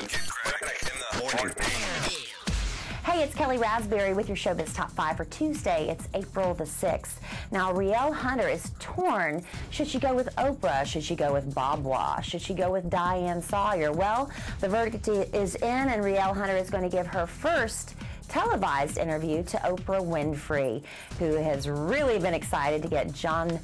in the morning. Hey, it's Kelly Raspberry with your Showbiz Top 5 for Tuesday. It's April the 6th. Now, Rielle Hunter is torn. Should she go with Oprah? Should she go with Bob Wash? Should she go with Diane Sawyer? Well, the verdict is in, and Rielle Hunter is going to give her first televised interview to Oprah Winfrey, who has really been excited to get John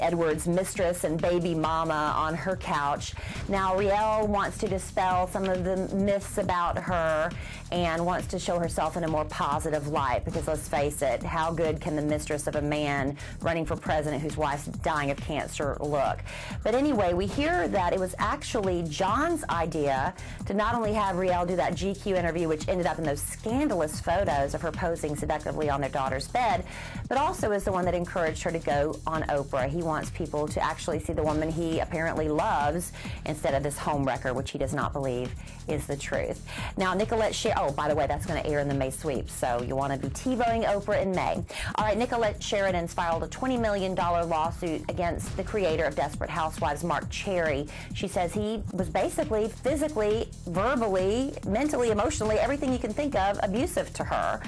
Edwards' mistress and baby mama on her couch. Now, Rielle wants to dispel some of the myths about her and wants to show herself in a more positive light, because let's face it, how good can the mistress of a man running for president whose wife's dying of cancer look? But anyway, we hear that it was actually John's idea to not only have Rielle do that GQ interview, which ended up in those scandalous photos of her posing seductively on their daughter's bed, but also is the one that encouraged her to go on Oprah. He wants people to actually see the woman he apparently loves instead of this homewrecker, which he does not believe is the truth. Now, Nicolette Sheridan, oh, by the way, that's going to air in the May sweep, so you want to be TiVoing Oprah in May. All right, Nicolette Sheridan's filed a $20 million lawsuit against the creator of Desperate Housewives, Mark Cherry. She says he was basically physically, verbally, mentally, emotionally, everything you can think of, abusive to her.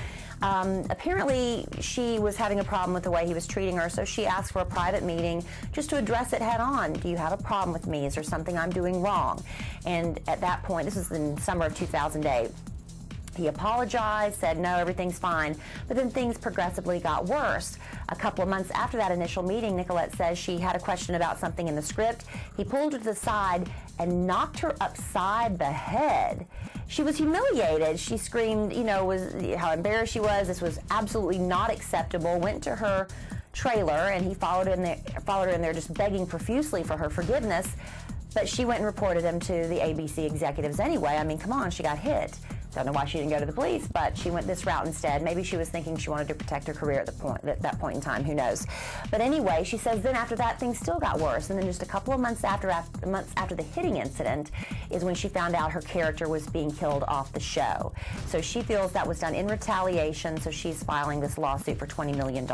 Apparently, she was having a problem with the way he was treating her, so she asked for a private meeting just to address it head on. Do you have a problem with me? Is there something I'm doing wrong? And at that point, this was in summer of 2008, he apologized, said, no, everything's fine. But then things progressively got worse. A couple of months after that initial meeting, Nicolette says she had a question about something in the script. He pulled her to the side and knocked her upside the head. She was humiliated. She screamed, you know, how embarrassed she was. This was absolutely not acceptable. Went to her trailer, and he followed her in there just begging profusely for her forgiveness. But she went and reported him to the ABC executives anyway. I mean, come on, she got hit. Don't know why she didn't go to the police, but she went this route instead. Maybe she was thinking she wanted to protect her career at that point in time. Who knows? But anyway, she says then after that, things still got worse. And then just a couple of months after the hitting incident is when she found out her character was being killed off the show. So she feels that was done in retaliation, so she's filing this lawsuit for $20 million.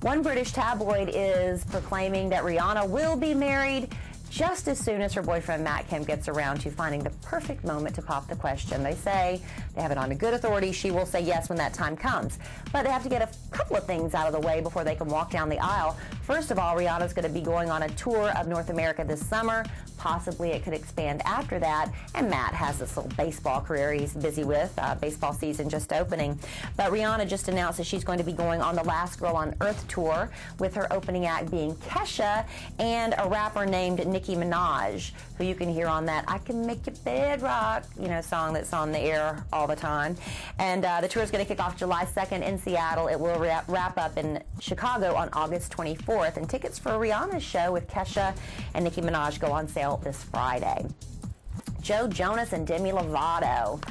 One British tabloid is proclaiming that Rihanna will be married just as soon as her boyfriend Matt Kemp gets around to finding the perfect moment to pop the question. They say, they have it on a good authority, she will say yes when that time comes. But they have to get a couple of things out of the way before they can walk down the aisle. First of all, Rihanna's going to be going on a tour of North America this summer. Possibly it could expand after that. And Matt has this little baseball career he's busy with, baseball season just opening. But Rihanna just announced that she's going to be going on the Last Girl on Earth tour, with her opening act being Kesha and a rapper named Nicki Minaj, who you can hear on that I Can Make Your Bed Rock, song that's on the air all the time. And the tour is going to kick off July 2nd in Seattle. It will wrap up in Chicago on August 24th. And tickets for Rihanna's show with Kesha and Nicki Minaj go on sale this Friday. Joe Jonas and Demi Lovato.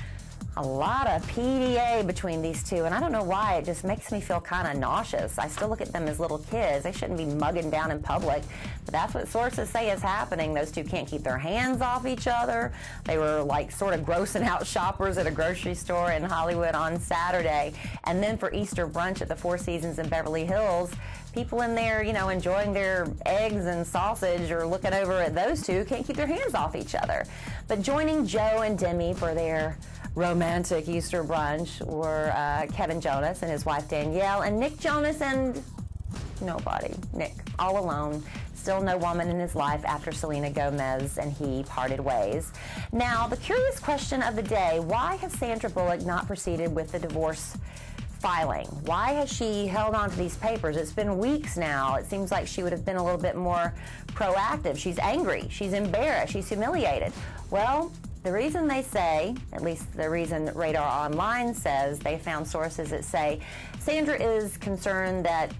A lot of PDA between these two, and I don't know why, it just makes me feel kind of nauseous. I still look at them as little kids. They shouldn't be mugging down in public, but that's what sources say is happening. Those two can't keep their hands off each other. They were like sort of grossing out shoppers at a grocery store in Hollywood on Saturday. And then for Easter brunch at the Four Seasons in Beverly Hills, people in there, enjoying their eggs and sausage or looking over at those two can't keep their hands off each other. But joining Joe and Demi for their romantic Easter brunch were Kevin Jonas and his wife Danielle, and Nick Jonas and nobody. Nick, all alone. Still no woman in his life after Selena Gomez and he parted ways. Now, the curious question of the day, why has Sandra Bullock not proceeded with the divorce filing? Why has she held on to these papers? It's been weeks now. It seems like she would have been a little bit more proactive. She's angry. She's embarrassed. She's humiliated. Well, the reason they say, at least the reason Radar Online says, they found sources that say Sandra is concerned that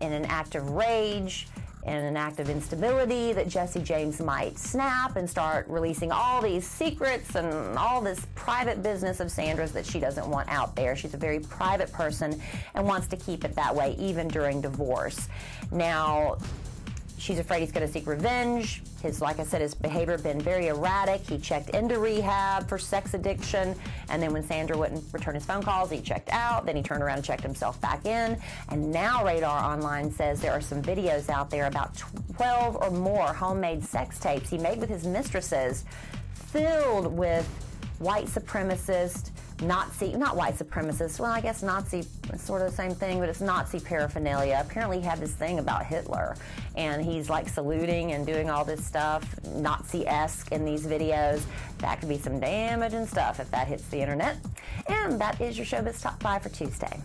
in an act of rage, in an act of instability, that Jesse James might snap and start releasing all these secrets and all this private business of Sandra's that she doesn't want out there. She's a very private person and wants to keep it that way even during divorce. Now, she's afraid he's going to seek revenge. Like I said, his behavior been very erratic. He checked into rehab for sex addiction, and then when Sandra wouldn't return his phone calls, he checked out. Then he turned around and checked himself back in. And now Radar Online says there are some videos out there, about 12 or more homemade sex tapes he made with his mistresses filled with white supremacist, not white supremacist, well, I guess Nazi is sort of the same thing, but it's Nazi paraphernalia. Apparently he had this thing about Hitler, and he's like saluting and doing all this stuff, Nazi-esque in these videos. That could be some damaging stuff if that hits the internet. And that is your Showbiz Top 5 for Tuesday.